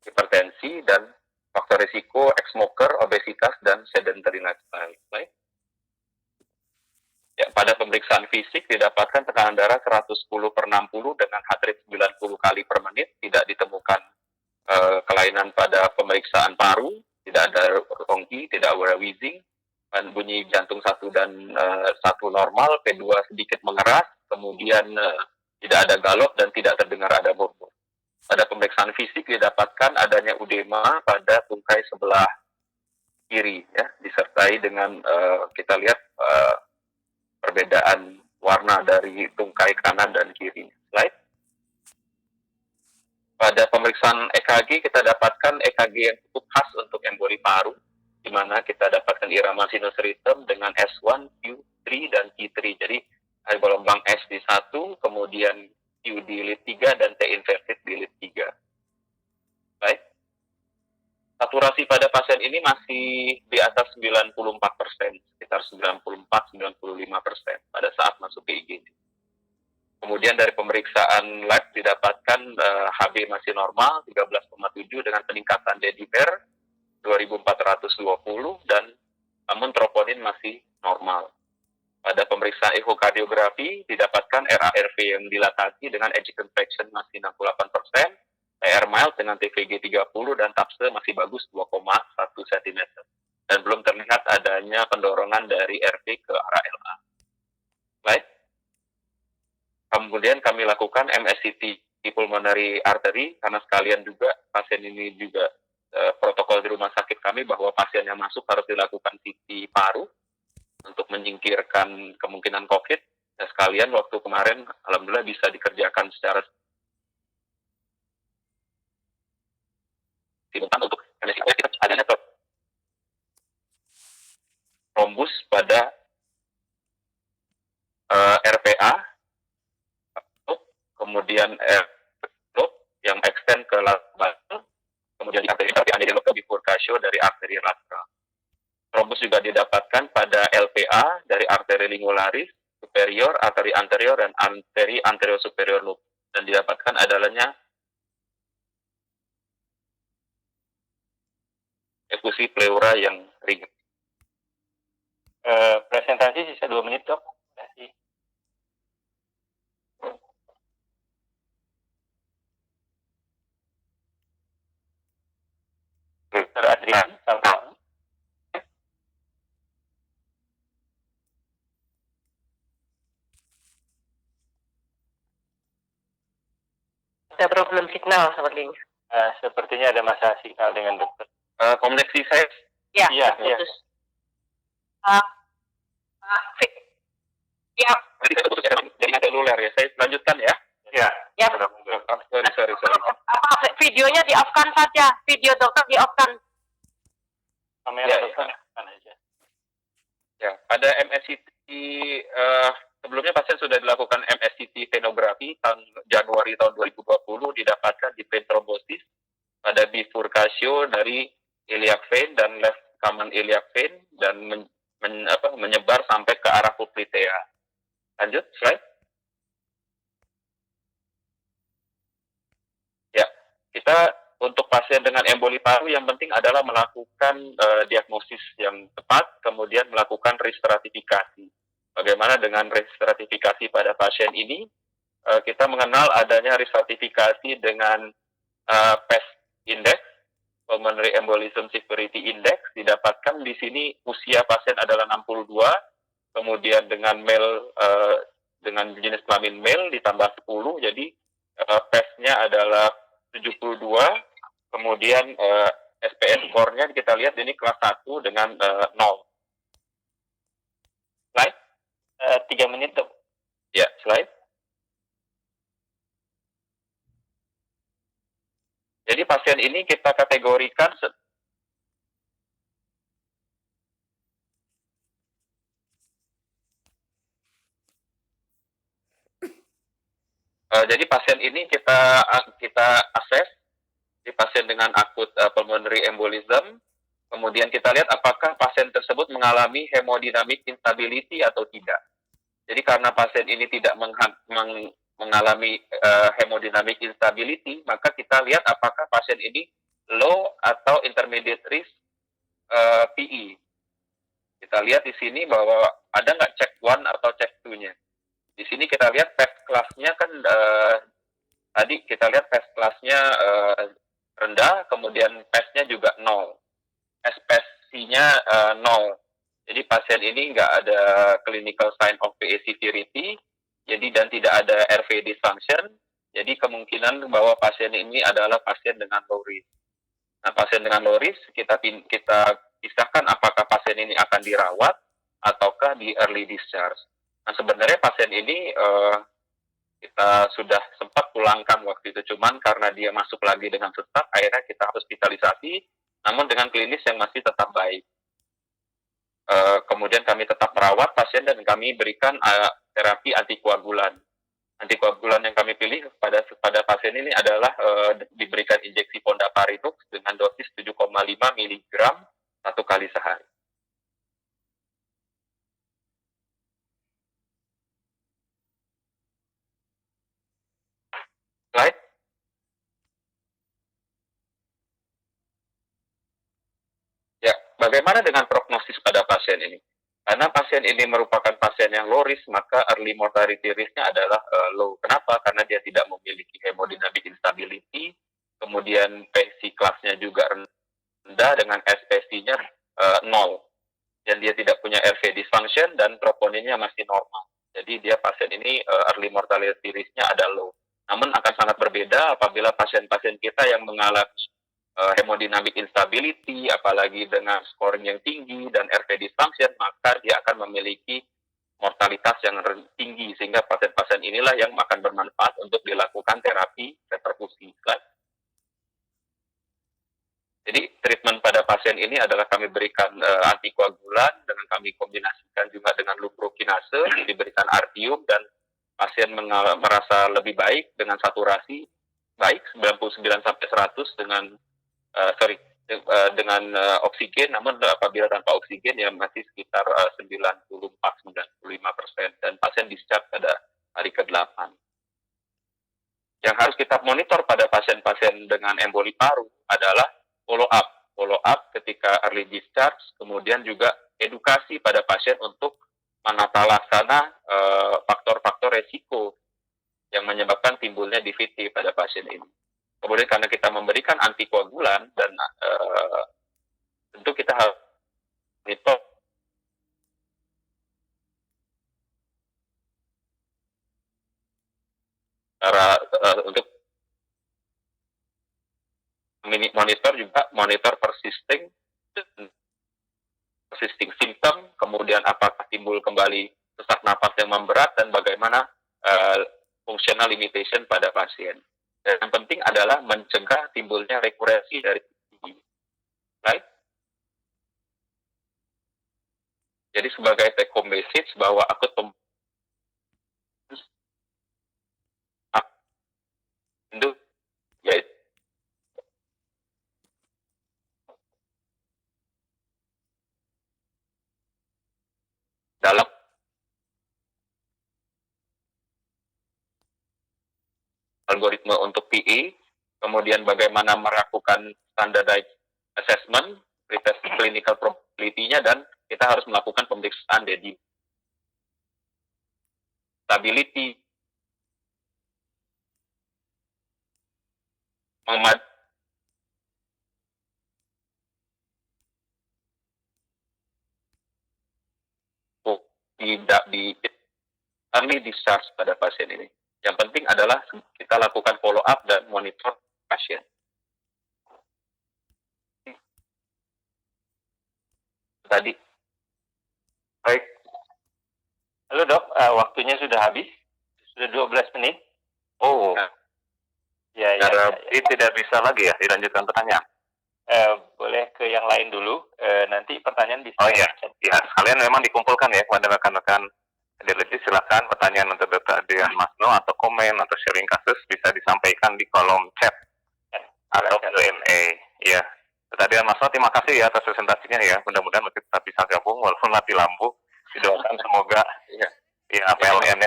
hipertensi, dan faktor risiko ex-smoker, obesitas, dan sedentary lifestyle. Baik. Ya, pada pemeriksaan fisik didapatkan tekanan darah 110/60 dengan heart rate 90 kali per menit, tidak ditemukan kelainan pada pemeriksaan paru, tidak ada rongki, tidak ada wheezing, dan bunyi jantung 1 dan 1 normal, P2 sedikit mengeras, kemudian tidak ada galop dan tidak terdengar ada murmur. Pada pemeriksaan fisik didapatkan adanya edema pada tungkai sebelah kiri, ya, disertai dengan kita lihat perbedaan warna dari tungkai kanan dan kiri. Slide. Pada pemeriksaan EKG kita dapatkan EKG yang cukup khas untuk emboli paru, di mana kita dapatkan irama sinus rhythm dengan S1, Q3, dan T3. Jadi ada gelombang S di 1, kemudian Q di lead 3, dan T inverted di lead 3. Baik. Saturasi pada pasien ini masih di atas 94%, sekitar 94-95% pada saat masuk ke IGD. Kemudian dari pemeriksaan lab didapatkan HB masih normal 13,7 dengan peningkatan dedimer 2420 dan namun troponin masih normal. Pada pemeriksaan ekokardiografi didapatkan RARV yang dilatasi dengan ejection fraction masih 68%, PR mild dengan TVG 30 dan TAPSE masih bagus 2,1 cm. Dan belum terlihat adanya pendorongan dari RV ke arah LA. Baik. Kemudian kami lakukan MSCT di pulmonary artery, karena sekalian juga pasien ini juga protokol di rumah sakit kami bahwa pasien yang masuk harus dilakukan CT paru untuk menyingkirkan kemungkinan COVID. Dan sekalian waktu kemarin alhamdulillah bisa dikerjakan secara simultan untuk MSCT kita adanya trombus pada RPA, kemudian yang extend ke lateral, kemudian di arteri ke bifurcatio dari arteri lateral. Trombus juga didapatkan pada LPA dari arteri lingularis superior, arteri anterior, dan arteri anterior superior loop. Dan didapatkan adanya efusi pleura yang ringan. Presentasi sisa 2 menit, Dok. Terima kasih. Dr. Adrian, selamat. Ada problem signal sepertinya. Sepertinya ada masalah signal dengan dokter. Koneksi saya? Ya, putus. Ya. Jadi seluler ya. Saya lanjutkan ya. Ya. Sorry. Videonya di off-kan saja. Video dokter di off-kan. Kamera dokter aja. Ya, pada MSCT sebelumnya pasien sudah dilakukan MSCT venografi tahun Januari tahun 2020, didapatkan di vein thrombosis pada bifurcatio dari iliac vein dan left common iliac vein dan menyebar sampai ke arah poplitea. Lanjut, slide. Ya, kita untuk pasien dengan emboli paru yang penting adalah melakukan diagnosis yang tepat, kemudian melakukan restratifikasi. Bagaimana dengan restratifikasi pada pasien ini? Kita mengenal adanya restratifikasi dengan PES Index, Pulmonary Embolism Severity Index, didapatkan di sini usia pasien adalah 62, kemudian dengan male dengan jenis kelamin male ditambah 10, jadi PES-nya adalah 72, kemudian SPS score-nya kita lihat ini kelas 1 dengan 0. Slide. 3 menit, Dok. Ya, slide. Jadi pasien ini kita kategorikan jadi pasien ini kita assess di pasien dengan akut pulmonary embolism. Kemudian kita lihat apakah pasien tersebut mengalami hemodynamic instability atau tidak. Jadi karena pasien ini tidak mengalami hemodynamic instability, maka kita lihat apakah pasien ini low atau intermediate risk PE. Kita lihat di sini bahwa ada nggak check 1 atau check 2-nya. Di sini kita lihat PES kelasnya kan tadi kita lihat PES kelasnya rendah, kemudian PES-nya juga 0. SPC-nya 0. Jadi pasien ini nggak ada clinical sign of PE severity, jadi dan tidak ada RV dysfunction, jadi kemungkinan bahwa pasien ini adalah pasien dengan low risk. Nah, pasien dengan low risk kita pisahkan apakah pasien ini akan dirawat ataukah di early discharge. Nah, sebenarnya pasien ini kita sudah sempat pulangkan waktu itu, cuman karena dia masuk lagi dengan sesak, akhirnya kita hospitalisasi, namun dengan klinis yang masih tetap baik. Kemudian kami tetap merawat pasien dan kami berikan terapi antikoagulan. Antikoagulan yang kami pilih pada pasien ini adalah diberikan injeksi fondaparinux dengan dosis 7,5 mg 1 kali sehari. Slide. Ya, bagaimana dengan prognosis pada pasien ini? Karena pasien ini merupakan pasien yang low risk, maka early mortality risk-nya adalah low. Kenapa? Karena dia tidak memiliki hemodynamic instability, kemudian PEC kelasnya juga rendah dengan SPC-nya 0. Dan dia tidak punya RV dysfunction dan troponinnya masih normal. Jadi dia pasien ini early mortality risk-nya ada low. Namun akan sangat berbeda apabila pasien-pasien kita yang mengalami hemodynamic instability, apalagi dengan scoring yang tinggi dan RV dysfunction, maka dia akan memiliki mortalitas yang tinggi, sehingga pasien-pasien inilah yang akan bermanfaat untuk dilakukan terapi reperfusi. Jadi treatment pada pasien ini adalah kami berikan antikoagulan dengan kami kombinasikan juga dengan luprokinase, diberikan artium dan pasien merasa lebih baik dengan saturasi baik 99 sampai 100 dengan oksigen, namun apabila tanpa oksigen ya masih sekitar 94-95% dan pasien discharge pada hari ke-8. Yang harus kita monitor pada pasien-pasien dengan emboli paru adalah follow up ketika early discharge, kemudian juga edukasi pada pasien untuk menata laksana faktor-faktor resiko yang menyebabkan timbulnya DVT pada pasien ini. Kemudian karena kita memberikan antikoagulan dan tentu kita harus monitor untuk monitor juga monitor persisting symptom, kemudian apakah timbul kembali sesak napas yang memberat dan bagaimana functional limitation pada pasien. Dan yang penting adalah mencegah timbulnya rekurensi dari TB. Right? Jadi sebagai take home message bahwa akut yaitu dalam algoritma untuk PE, kemudian bagaimana melakukan standardized assessment, pretest clinical probability-nya, dan kita harus melakukan pemeriksaan DEDI. Stability, tidak di early discharge pada pasien ini. Yang penting adalah kita lakukan follow up dan monitor pasien. Tadi. Baik. Halo dok, waktunya sudah habis. Sudah 12 menit. Oh, Ya. ini tidak bisa lagi ya dilanjutkan pertanyaan. Boleh ke yang lain dulu. Nanti pertanyaan bisa. Oh iya, ya sekalian memang dikumpulkan ya kepada rekan-rekan radiologi. Silakan pertanyaan untuk Dr. Adrian Masno atau komen atau sharing kasus bisa disampaikan di kolom chat atau Q&A. Ya, Dr. Adrian Masno, terima kasih ya atas presentasinya ya. Mudah-mudahan kita tetap bisa gabung walaupun mati lampu. Didoakan semoga ya PLN-nya